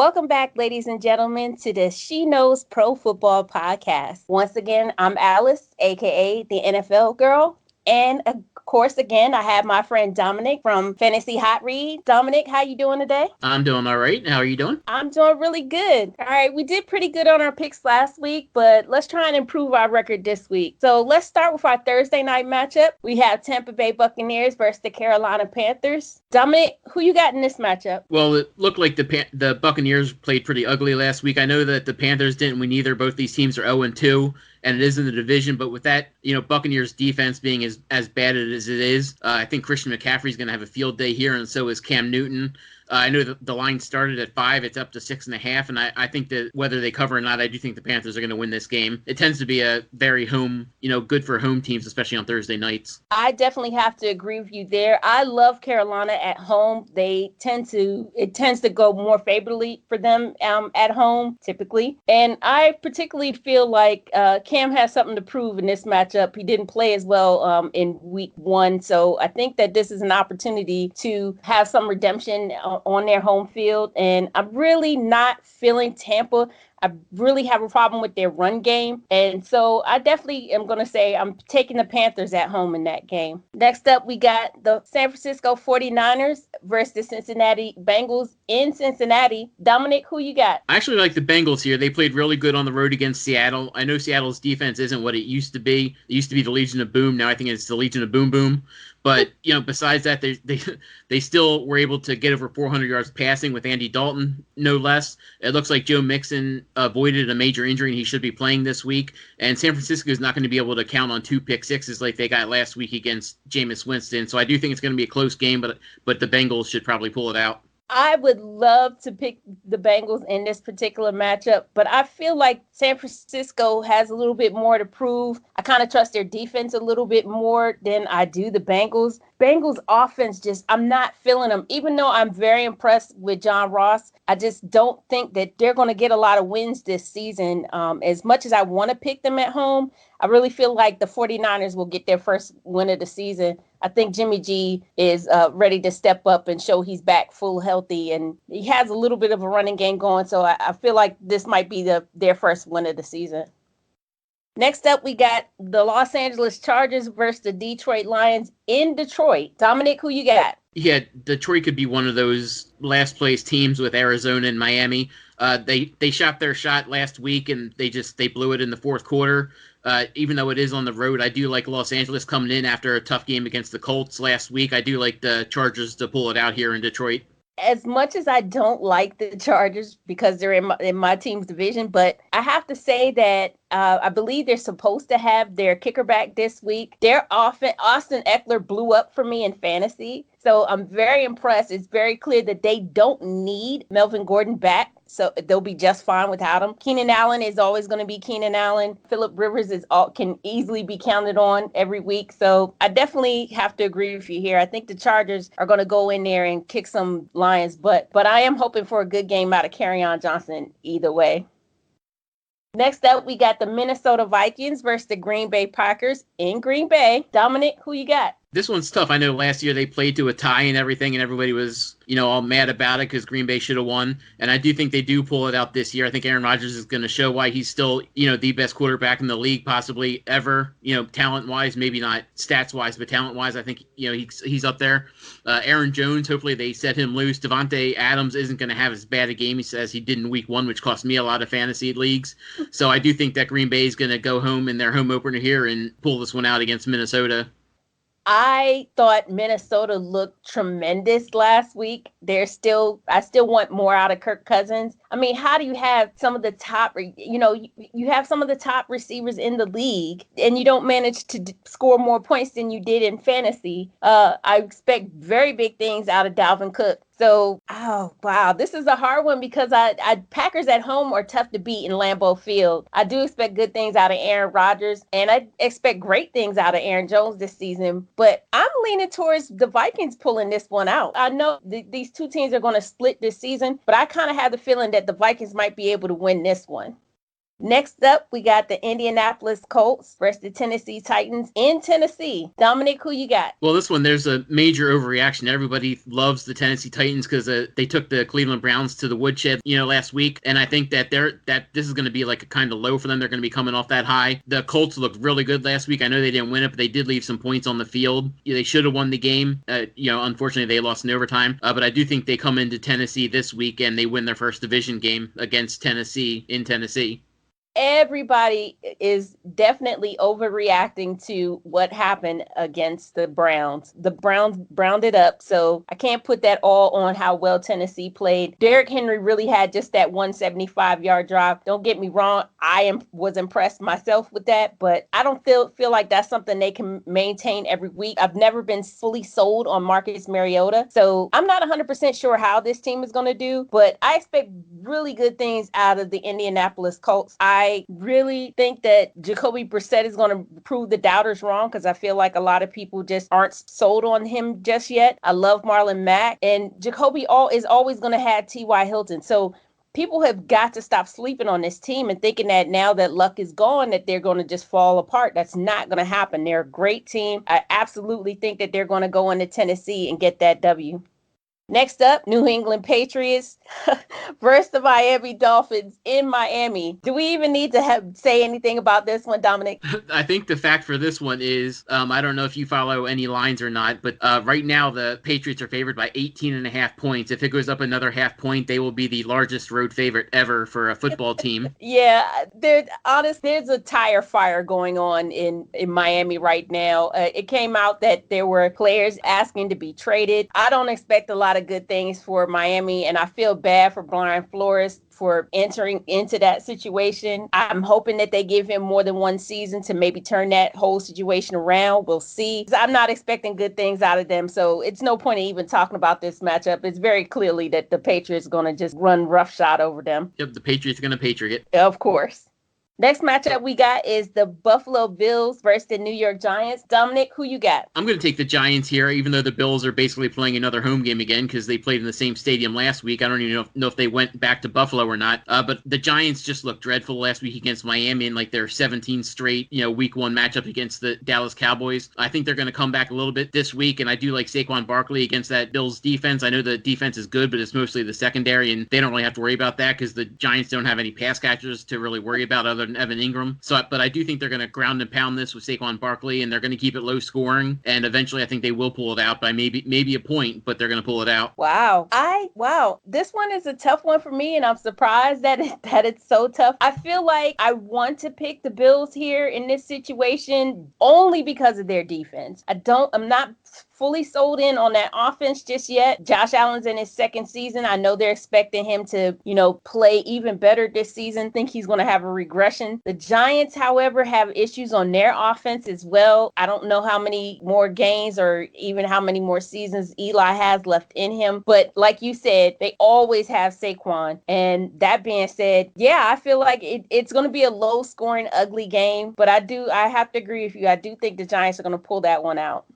Welcome back, ladies and gentlemen, to the She Knows Pro Football podcast. Once again, I'm Alice, aka the NFL Girl. And of course, again, I have my friend Dominick from Fantasy Hot Read. Dominick, how you doing today? I'm doing all right. How are you doing? I'm doing really good. All right, we did pretty good on our picks last week, but let's try and improve our record this week. So let's start with our Thursday night matchup. We have Tampa Bay Buccaneers versus the Carolina Panthers. Dominick, who you got in this matchup? Well, it looked like the Buccaneers played pretty ugly last week. I know that the Panthers didn't win either. Both these teams are 0-2. And it is in the division, but with that, Buccaneers defense being as bad as it is, I think Christian McCaffrey's going to have a field day here, and so is Cam Newton. I know that the line started at 5, it's up to 6.5, and I think that whether they cover or not, I do think the Panthers are going to win this game. It tends to be a very good for home teams, especially on Thursday nights. I definitely have to agree with you there. I love Carolina at home. It tends to go more favorably for them at home, typically. And I particularly feel like Cam has something to prove in this matchup. He didn't play as well in week 1, so I think that this is an opportunity to have some redemption on their home field. And I'm really not feeling Tampa. I really have a problem with their run game. And so I definitely am going to say I'm taking the Panthers at home in that game. Next up, we got the San Francisco 49ers versus the Cincinnati Bengals in Cincinnati. Dominick, who you got? I actually like the Bengals here. They played really good on the road against Seattle. I know Seattle's defense isn't what it used to be. It used to be the Legion of Boom. Now I think it's the Legion of Boom Boom. But, besides that, they still were able to get over 400 yards passing with Andy Dalton, no less. It looks like Joe Mixon avoided a major injury, and he should be playing this week. And San Francisco is not going to be able to count on 2 pick sixes like they got last week against Jameis Winston. So I do think it's going to be a close game, but the Bengals should probably pull it out. I would love to pick the Bengals in this particular matchup, but I feel like San Francisco has a little bit more to prove. I kind of trust their defense a little bit more than I do the Bengals. Bengals offense, I'm not feeling them. Even though I'm very impressed with John Ross, I just don't think that they're going to get a lot of wins this season. As much as I want to pick them at home, I really feel like the 49ers will get their first win of the season. I think Jimmy G is ready to step up and show he's back full healthy, and he has a little bit of a running game going. So I feel like this might be their first win of the season. Next up, we got the Los Angeles Chargers versus the Detroit Lions in Detroit. Dominick, who you got? Yeah, Detroit could be one of those last place teams with Arizona and Miami. They shot their shot last week and they blew it in the fourth quarter. Even though it is on the road, I do like Los Angeles coming in after a tough game against the Colts last week. I do like the Chargers to pull it out here in Detroit. As much as I don't like the Chargers because they're in my team's division, but I have to say that I believe they're supposed to have their kicker back this week. Their offense, Austin Eckler blew up for me in fantasy. So I'm very impressed. It's very clear that they don't need Melvin Gordon back. So they'll be just fine without him. Keenan Allen is always going to be Keenan Allen. Phillip Rivers can easily be counted on every week. So I definitely have to agree with you here. I think the Chargers are going to go in there and kick some Lions butt. But I am hoping for a good game out of Kerryon Johnson either way. Next up, we got the Minnesota Vikings versus the Green Bay Packers in Green Bay. Dominick, who you got? This one's tough. I know last year they played to a tie and everything, and everybody was, all mad about it because Green Bay should have won. And I do think they do pull it out this year. I think Aaron Rodgers is going to show why he's still, the best quarterback in the league possibly ever. Talent-wise, maybe not stats-wise, but talent-wise, I think, he's up there. Aaron Jones, hopefully they set him loose. Devontae Adams isn't going to have as bad a game as he did in week 1, which cost me a lot of fantasy leagues. So I do think that Green Bay is going to go home in their home opener here and pull this one out against Minnesota. I thought Minnesota looked tremendous last week. I still want more out of Kirk Cousins. I mean, how do you have some of the top, you have some of the top receivers in the league and you don't manage to score more points than you did in fantasy? I expect very big things out of Dalvin Cook. So, wow, this is a hard one because Packers at home are tough to beat in Lambeau Field. I do expect good things out of Aaron Rodgers, and I expect great things out of Aaron Jones this season. But I'm leaning towards the Vikings pulling this one out. I know these two teams are going to split this season, but I kind of have the feeling that the Vikings might be able to win this one. Next up, we got the Indianapolis Colts versus the Tennessee Titans in Tennessee. Dominic, who you got? Well, this one, there's a major overreaction. Everybody loves the Tennessee Titans because they took the Cleveland Browns to the woodshed, last week. And I think that this is going to be like a kind of low for them. They're going to be coming off that high. The Colts looked really good last week. I know they didn't win it, but they did leave some points on the field. They should have won the game. Unfortunately, they lost in overtime. But I do think they come into Tennessee this week and they win their first division game against Tennessee in Tennessee. Everybody is definitely overreacting to what happened against the Browns. The Browns browned it up, so I can't put that all on how well Tennessee played. Derrick Henry really had just that 175-yard drive. Don't get me wrong, I was impressed myself with that, but I don't feel like that's something they can maintain every week. I've never been fully sold on Marcus Mariota, so I'm not 100% sure how this team is going to do, but I expect really good things out of the Indianapolis Colts. I really think that Jacoby Brissett is going to prove the doubters wrong because I feel like a lot of people just aren't sold on him just yet. I love Marlon Mack, and Jacoby is always going to have T.Y. Hilton. So people have got to stop sleeping on this team and thinking that now that Luck is gone, that they're going to just fall apart. That's not going to happen. They're a great team. I absolutely think that they're going to go into Tennessee and get that W. Next up, New England Patriots versus the Miami Dolphins in Miami. Do we even need to say anything about this one, Dominic? I think the fact for this one is, I don't know if you follow any lines or not, but right now the Patriots are favored by 18.5 points. If it goes up another half point, they will be the largest road favorite ever for a football team. Yeah, there's a tire fire going on in Miami right now. It came out that there were players asking to be traded. I don't expect a lot of good things for Miami, and I feel bad for Brian Flores for entering into that situation. I'm hoping that they give him more than one season to maybe turn that whole situation around. We'll see. I'm not expecting good things out of them, so it's no point in even talking about this matchup. It's very clearly that the Patriots are going to just run roughshod over them. Yep, the Patriots are going to Patriot. Of course. Next matchup we got is the Buffalo Bills versus the New York Giants. Dominic, who you got? I'm going to take the Giants here, even though the Bills are basically playing another home game again because they played in the same stadium last week. I don't even know if they went back to Buffalo or not. But the Giants just looked dreadful last week against Miami in like their 17 straight, week one matchup against the Dallas Cowboys. I think they're going to come back a little bit this week, and I do like Saquon Barkley against that Bills defense. I know the defense is good, but it's mostly the secondary, and they don't really have to worry about that because the Giants don't have any pass catchers to really worry about other than Evan Ingram. But I do think they're going to ground and pound this with Saquon Barkley, and they're going to keep it low scoring. And eventually, I think they will pull it out by maybe a point, but they're going to pull it out. Wow. This one is a tough one for me, and I'm surprised that it's so tough. I feel like I want to pick the Bills here in this situation only because of their defense. I'm not fully sold in on that offense just yet. Josh Allen's in his second season. I know they're expecting him to, play even better this season. Think he's going to have a regression. The Giants, however, have issues on their offense as well. I don't know how many more games or even how many more seasons Eli has left in him. But like you said, they always have Saquon. And that being said, yeah, I feel like it's going to be a low scoring, ugly game. But I have to agree with you. I do think the Giants are going to pull that one out.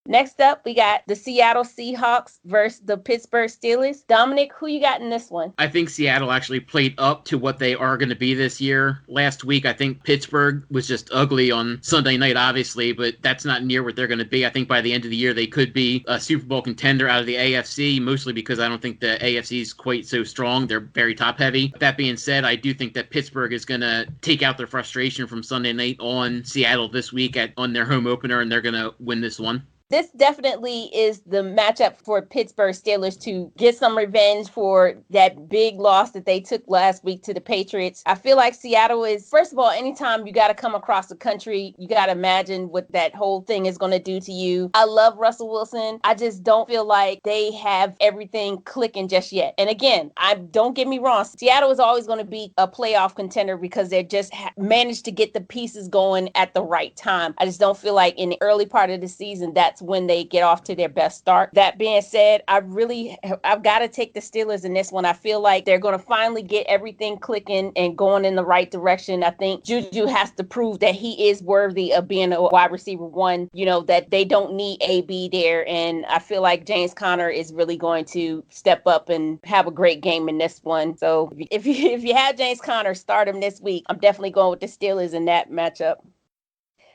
Next up, we got the Seattle Seahawks versus the Pittsburgh Steelers. Dominic, who you got in this one? I think Seattle actually played up to what they are going to be this year. Last week, I think Pittsburgh was just ugly on Sunday night, obviously, but that's not near what they're going to be. I think by the end of the year, they could be a Super Bowl contender out of the AFC, mostly because I don't think the AFC is quite so strong. They're very top-heavy. That being said, I do think that Pittsburgh is going to take out their frustration from Sunday night on Seattle this week on their home opener, and they're going to win this one. This definitely is the matchup for Pittsburgh Steelers to get some revenge for that big loss that they took last week to the Patriots. I feel like Seattle is, first of all, anytime you got to come across the country, you got to imagine what that whole thing is going to do to you. I love Russell Wilson. I just don't feel like they have everything clicking just yet. And again, don't get me wrong, Seattle is always going to be a playoff contender because they just managed to get the pieces going at the right time. I just don't feel like in the early part of the season, that's when they get off to their best start. That being said, I've got to take the Steelers in this one. I feel like they're going to finally get everything clicking and going in the right direction. I think Juju has to prove that he is worthy of being a wide receiver one, that they don't need AB there. And I feel like James Conner is really going to step up and have a great game in this one. So if you have James Conner, start him this week. I'm definitely going with the Steelers in that matchup.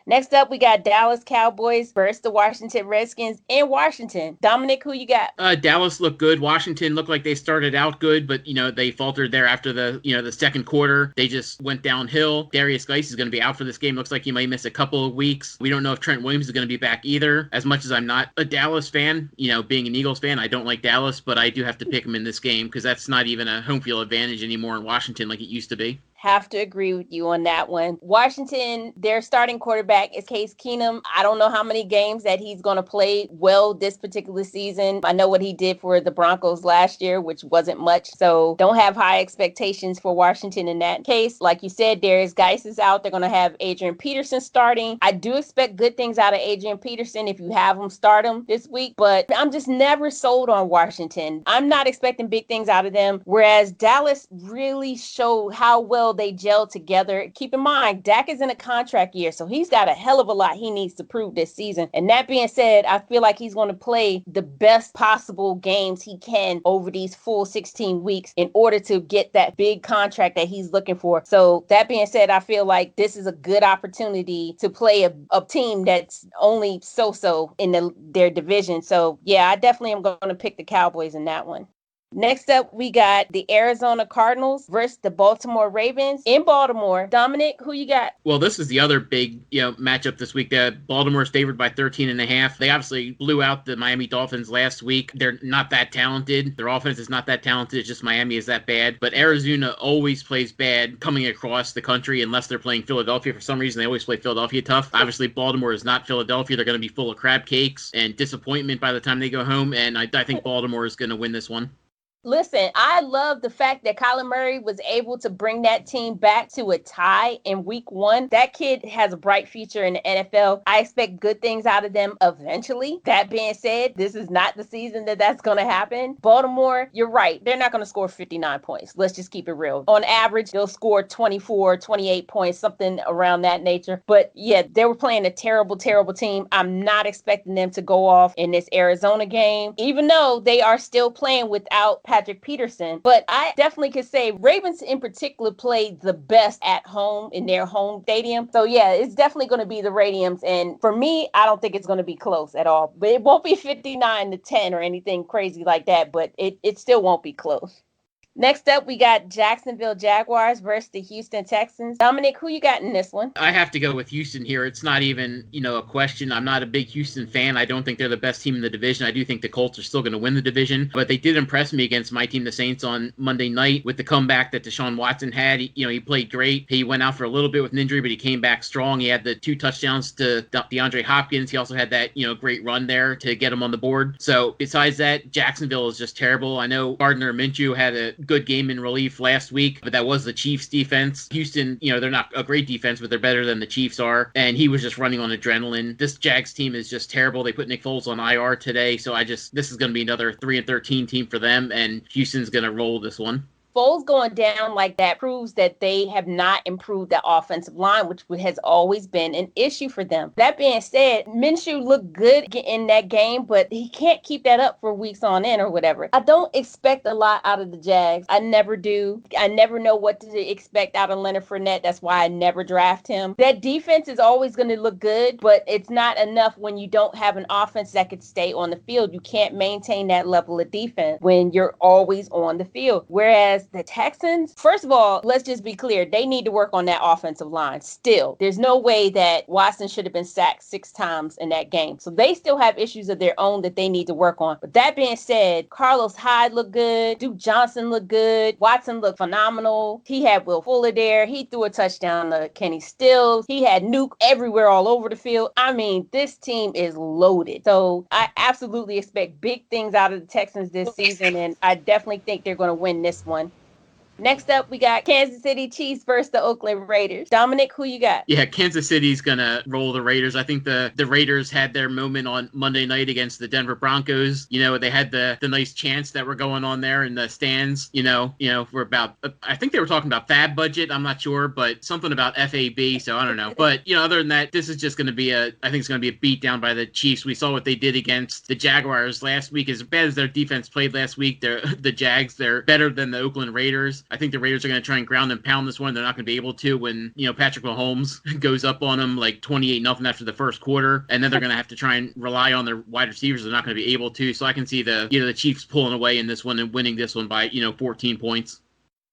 Next up, we got Dallas Cowboys versus the Washington Redskins in Washington. Dominic, who you got? Dallas looked good. Washington looked like they started out good, but, they faltered there after the second quarter. They just went downhill. Darius Geis is going to be out for this game. Looks like he might miss a couple of weeks. We don't know if Trent Williams is going to be back either. As much as I'm not a Dallas fan, being an Eagles fan, I don't like Dallas, but I do have to pick him in this game because that's not even a home field advantage anymore in Washington like it used to be. Have to agree with you on that one. Washington, their starting quarterback is Case Keenum. I don't know how many games that he's going to play well this particular season. I know what he did for the Broncos last year, which wasn't much. So don't have high expectations for Washington in that case. Like you said, Darius Geis is out. They're going to have Adrian Peterson starting. I do expect good things out of Adrian Peterson if you have him start him this week, but I'm just never sold on Washington. I'm not expecting big things out of them, whereas Dallas really showed how well they gel together. Keep in mind, Dak is in a contract year, so he's got a hell of a lot he needs to prove this season. And that being said, I feel like he's going to play the best possible games he can over these full 16 weeks in order to get that big contract that he's looking for. So that being said, I feel like this is a good opportunity to play a team that's only so-so in their division. So yeah, I definitely am going to pick the Cowboys in that one. Next up, we got the Arizona Cardinals versus the Baltimore Ravens in Baltimore. Dominic, who you got? Well, this is the other big, matchup this week. Baltimore's favored by 13.5. They obviously blew out the Miami Dolphins last week. They're not that talented. Their offense is not that talented. It's just Miami is that bad. But Arizona always plays bad coming across the country unless they're playing Philadelphia. For some reason, they always play Philadelphia tough. Obviously, Baltimore is not Philadelphia. They're going to be full of crab cakes and disappointment by the time they go home. And I think Baltimore is going to win this one. Listen, I love the fact that Kyler Murray was able to bring that team back to a tie in week one. That kid has a bright future in the NFL. I expect good things out of them eventually. That being said, this is not the season that's going to happen. Baltimore, you're right. They're not going to score 59 points. Let's just keep it real. On average, they'll score 24, 28 points, something around that nature. But yeah, they were playing a terrible, terrible team. I'm not expecting them to go off in this Arizona game, even though they are still playing without Patrick Peterson. But I definitely could say Ravens in particular played the best at home in their home stadium. So yeah, it's definitely going to be the Radiums. And for me, I don't think it's going to be close at all. But it won't be 59-10 or anything crazy like that. But it still won't be close. Next up, we got Jacksonville Jaguars versus the Houston Texans. Dominic, who you got in this one? I have to go with Houston here. It's not even, a question. I'm not a big Houston fan. I don't think they're the best team in the division. I do think the Colts are still going to win the division, but they did impress me against my team, the Saints, on Monday night with the comeback that Deshaun Watson had. He played great. He went out for a little bit with an injury, but he came back strong. He had the 2 touchdowns to DeAndre Hopkins. He also had that, great run there to get him on the board. So besides that, Jacksonville is just terrible. I know Gardner Minshew had a good game in relief last week, but that was the Chiefs defense. Houston, they're not a great defense, but they're better than the Chiefs are. And he was just running on adrenaline. This Jags team is just terrible. They put Nick Foles on IR today. So this is going to be another 3-13 team for them. And Houston's going to roll this one. Foles going down like that proves that they have not improved the offensive line, which has always been an issue for them. That being said, Minshew looked good in that game, but he can't keep that up for weeks on end or whatever. I don't expect a lot out of the Jags. I never do. I never know what to expect out of Leonard Fournette. That's why I never draft him. That defense is always going to look good, but it's not enough when you don't have an offense that could stay on the field. You can't maintain that level of defense when you're always on the field. Whereas the Texans, first of all, let's just be clear. They need to work on that offensive line still. There's no way that Watson should have been sacked 6 times in that game. So they still have issues of their own that they need to work on. But that being said, Carlos Hyde looked good. Duke Johnson looked good. Watson looked phenomenal. He had Will Fuller there. He threw a touchdown to Kenny Stills. He had Nuke everywhere all over the field. I mean, this team is loaded. So I absolutely expect big things out of the Texans this season, and I definitely think they're going to win this one. Next up, we got Kansas City Chiefs versus the Oakland Raiders. Dominic, who you got? Yeah, Kansas City's gonna roll the Raiders. I think the Raiders had their moment on Monday night against the Denver Broncos. They had the nice chants that were going on there in the stands. For about I think they were talking about fab budget. I'm not sure, but something about FAB. So I don't know. But other than that, this is just gonna be I think it's gonna be a beat down by the Chiefs. We saw what they did against the Jaguars last week. As bad as their defense played last week, the Jags, they're better than the Oakland Raiders. I think the Raiders are going to try and ground and pound this one. They're not going to be able to when, Patrick Mahomes goes up on them like 28-0 after the first quarter. And then they're going to have to try and rely on their wide receivers. They're not going to be able to. So I can see the Chiefs pulling away in this one and winning this one by, 14 points.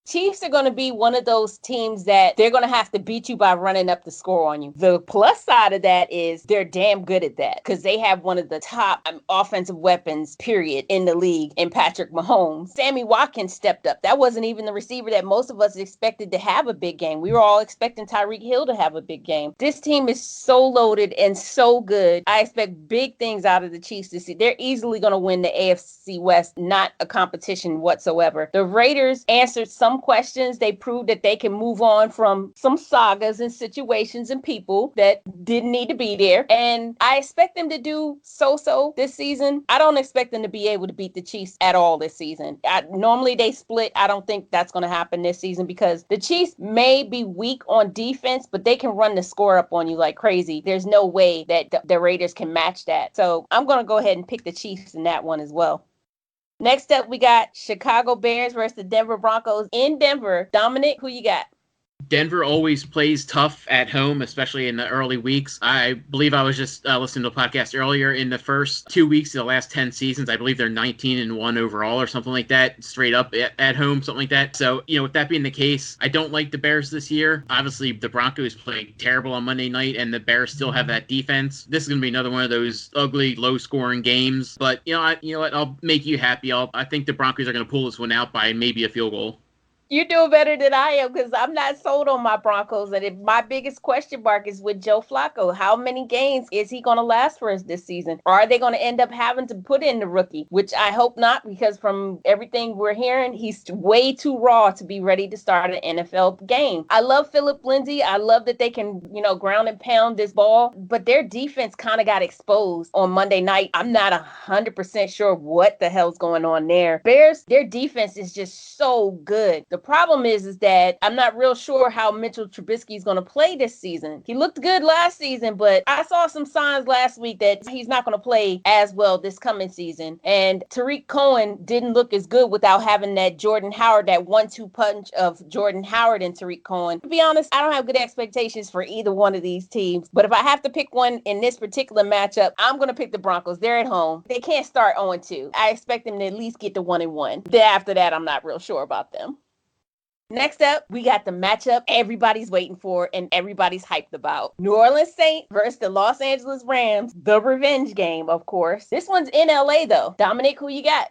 Chiefs are going to be one of those teams that they're going to have to beat you by running up the score on you. The plus side of that is they're damn good at that because they have one of the top offensive weapons, period, in the league in Patrick Mahomes. Sammy Watkins stepped up. That wasn't even the receiver that most of us expected to have a big game. We were all expecting Tyreek Hill to have a big game. This team is so loaded and so good. I expect big things out of the Chiefs this year. They're easily going to win the AFC West, not a competition whatsoever. The Raiders answered some questions. They proved that they can move on from some sagas and situations and people that didn't need to be there. And I expect them to do so this season. I don't expect them to be able to beat the Chiefs at all this season. Normally they split. I don't think that's going to happen this season because the Chiefs may be weak on defense, but they can run the score up on you like crazy. There's no way that the Raiders can match that. So I'm going to go ahead and pick the Chiefs in that one as well. Next up, we got Chicago Bears versus the Denver Broncos in Denver. Dominic, who you got? Denver always plays tough at home, especially in the early weeks. I believe I was just listening to a podcast earlier. In the first 2 weeks of the last 10 seasons, I believe they're 19-1 overall or something like that, straight up at home, something like that. So, with that being the case, I don't like the Bears this year. Obviously, the Broncos played terrible on Monday night, and the Bears still have that defense. This is going to be another one of those ugly, low-scoring games. But, you know what? I'll make you happy. I think the Broncos are going to pull this one out by maybe a field goal. You're doing better than I am because I'm not sold on my Broncos. And my biggest question mark is with Joe Flacco. How many games is he going to last for us this season? Or are they going to end up having to put in the rookie? Which I hope not, because from everything we're hearing, he's way too raw to be ready to start an NFL game. I love Phillip Lindsay. I love that they can, ground and pound this ball. But their defense kind of got exposed on Monday night. I'm not 100% sure what the hell's going on there. Bears, their defense is just so good. The problem is that I'm not real sure how Mitchell Trubisky is going to play this season. He looked good last season, but I saw some signs last week that he's not going to play as well this coming season. And Tariq Cohen didn't look as good without having that Jordan Howard, that 1-2 punch of Jordan Howard and Tariq Cohen. To be honest, I don't have good expectations for either one of these teams. But if I have to pick one in this particular matchup, I'm going to pick the Broncos. They're at home. They can't start 0-2. I expect them to at least get to 1-1. Then after that, I'm not real sure about them. Next up, we got the matchup everybody's waiting for and everybody's hyped about. New Orleans Saints versus the Los Angeles Rams, the revenge game, of course. This one's in LA, though. Dominic, who you got?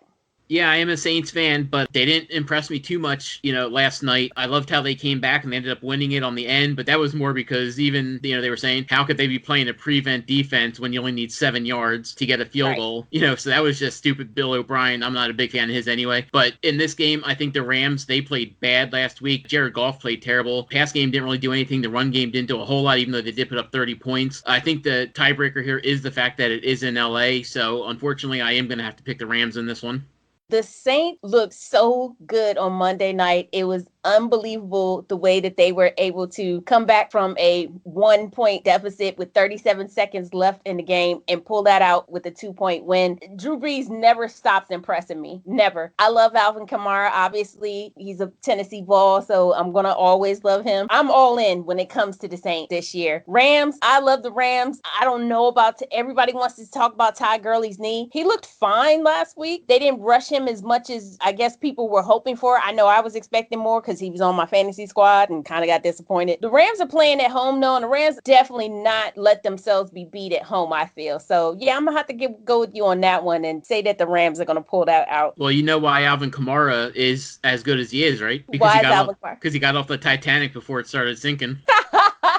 Yeah, I am a Saints fan, but they didn't impress me too much, last night. I loved how they came back and they ended up winning it on the end, but that was more because even, they were saying, how could they be playing a prevent defense when you only need 7 yards to get a field goal? So that was just stupid Bill O'Brien. I'm not a big fan of his anyway. But in this game, I think the Rams, they played bad last week. Jared Goff played terrible. Pass game didn't really do anything. The run game didn't do a whole lot, even though they did put up 30 points. I think the tiebreaker here is the fact that it is in LA. So unfortunately, I am going to have to pick the Rams in this one. The Saints looked so good on Monday night. It was unbelievable the way that they were able to come back from a 1-point deficit with 37 seconds left in the game and pull that out with a 2-point win. Drew Brees never stops impressing me. Never. I love Alvin Kamara. Obviously, he's a Tennessee ball, so I'm going to always love him. I'm all in when it comes to the Saints this year. Rams, I love the Rams. I don't know about everybody wants to talk about Ty Gurley's knee. He looked fine last week. They didn't rush him as much as I guess people were hoping for. I know I was expecting more because he was on my fantasy squad and kind of got disappointed. The Rams are playing at home though, and the Rams definitely not let themselves be beat at home, I feel. So yeah, I'm gonna have to go with you on that one and say that the Rams are gonna pull that out. Well, you know why Alvin Kamara is as good as he is, right? Because he got off the Titanic before it started sinking.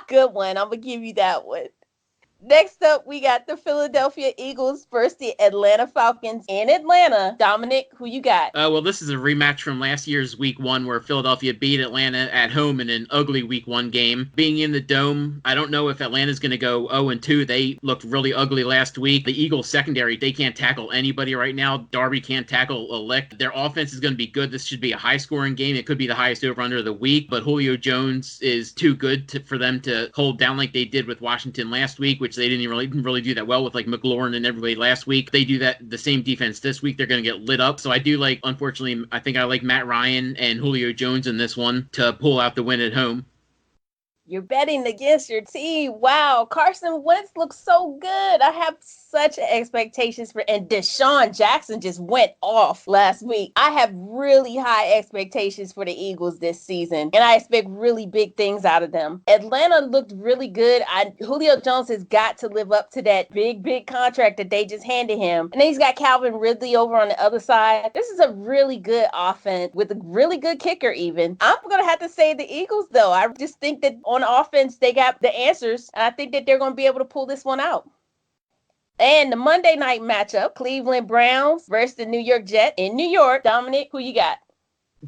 Good one. I'm gonna give you that one. Next up, we got the Philadelphia Eagles versus the Atlanta Falcons in Atlanta. Dominic, who you got? Well, this is a rematch from last year's Week 1 where Philadelphia beat Atlanta at home in an ugly Week 1 game. Being in the Dome, I don't know if Atlanta's going to go 0-2. They looked really ugly last week. The Eagles secondary, they can't tackle anybody right now. Darby can't tackle a lick. Their offense is going to be good. This should be a high-scoring game. It could be the highest over-under of the week, but Julio Jones is too good for them to hold down like they did with Washington last week, which they didn't really do that well with like McLaurin and everybody last week. They do that the same defense this week. They're going to get lit up. So I do like, unfortunately, I think I like Matt Ryan and Julio Jones in this one to pull out the win at home. You're betting against your team. Wow. Carson Wentz looks so good. I have such expectations for, and Deshaun Jackson just went off last week. I have really high expectations for the Eagles this season, and I expect really big things out of them. Atlanta looked really good. Julio Jones has got to live up to that big contract that they just handed him. And then he's got Calvin Ridley over on the other side. This is a really good offense with a really good kicker even. I'm going to have to say the Eagles, though. I just think that on offense, they got the answers, and I think that they're going to be able to pull this one out. And the Monday night matchup, Cleveland Browns versus the New York Jets in New York. Dominic, who you got?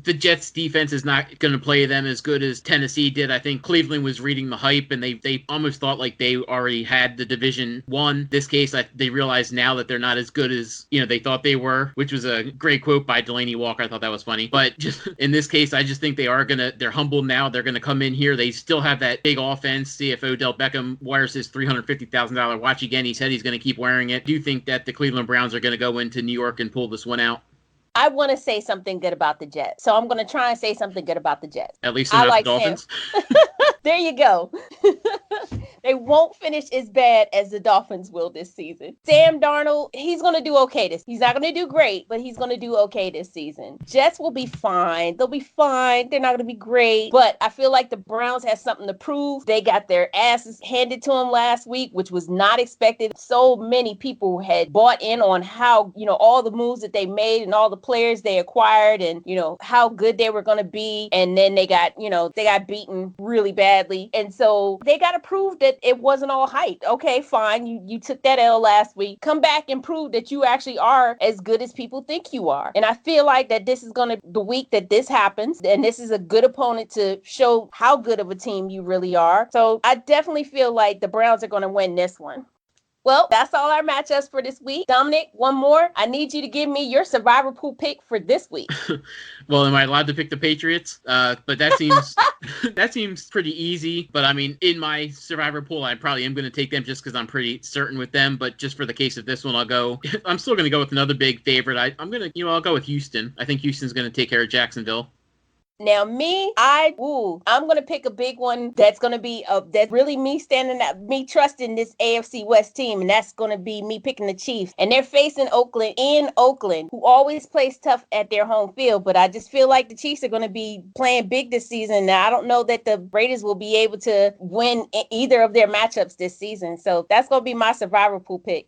The Jets defense is not going to play them as good as Tennessee did. I think Cleveland was reading the hype, and they almost thought like they already had the division won. This case, they realize now that they're not as good as, they thought they were, which was a great quote by Delaney Walker. I thought that was funny. But just in this case, I just think they're humble now. They're going to come in here. They still have that big offense. See if Odell Beckham wears his $350,000 watch again. He said he's going to keep wearing it. I do think that the Cleveland Browns are going to go into New York and pull this one out. I want to say something good about the Jets. So I'm going to try and say something good about the Jets. At least they're not the Dolphins. There you go. They won't finish as bad as the Dolphins will this season. Sam Darnold, he's going to do okay He's not going to do great, but he's going to do okay this season. Jets will be fine. They'll be fine. They're not going to be great. But I feel like the Browns have something to prove. They got their asses handed to them last week, which was not expected. So many people had bought in on how, all the moves that they made and all the players they acquired and, how good they were going to be. And then they got beaten really badly. And so they got to prove that it wasn't all hype. Okay, fine. You took that L last week. Come back and prove that you actually are as good as people think you are. And I feel like that this is going to be the week that this happens. And this is a good opponent to show how good of a team you really are. So I definitely feel like the Browns are going to win this one. Well, that's all our matchups for this week. Dominic, one more. I need you to give me your survivor pool pick for this week. Well, am I allowed to pick the Patriots? But that seems that seems pretty easy. But I mean, in my survivor pool, I probably am going to take them just because I'm pretty certain with them. But just for the case of this one, I'm still going to go with another big favorite. I'll go with Houston. I think Houston's going to take care of Jacksonville. Now, I'm going to pick a big one that's going to be that's really me standing up, me trusting this AFC West team, and that's going to be me picking the Chiefs. And they're facing Oakland, who always plays tough at their home field, but I just feel like the Chiefs are going to be playing big this season. Now, I don't know that the Raiders will be able to win either of their matchups this season, so that's going to be my survivor pool pick.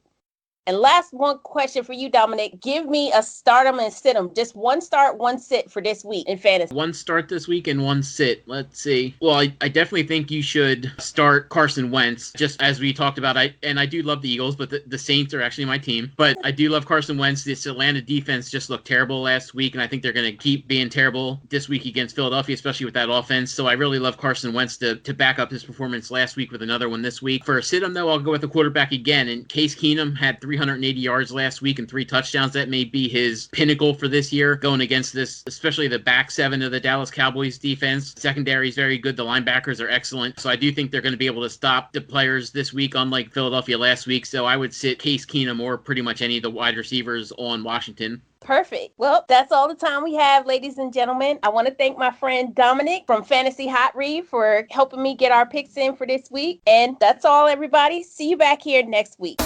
And last one question for you, Dominic. Give me a start 'em and sit 'em. Just one start, one sit for this week in fantasy. One start this week and one sit. Let's see. Well, I definitely think you should start Carson Wentz, just as we talked about. I do love the Eagles, but the Saints are actually my team. But I do love Carson Wentz. This Atlanta defense just looked terrible last week, and I think they're going to keep being terrible this week against Philadelphia, especially with that offense. So I really love Carson Wentz to back up his performance last week with another one this week. For a sit 'em, though, I'll go with the quarterback again. And Case Keenum had 380 yards last week and 3 touchdowns. That may be his pinnacle for this year, going against this, especially the back seven of the Dallas Cowboys defense. Secondary is very good. The linebackers are excellent. So I do think they're going to be able to stop the players this week, unlike Philadelphia last week. So I would sit Case Keenum or pretty much any of the wide receivers on Washington. Perfect. Well, that's all the time we have, ladies and gentlemen. I want to thank my friend Dominic from Fantasy Hot Read for helping me get our picks in for this week. And that's all, everybody. See you back here next week.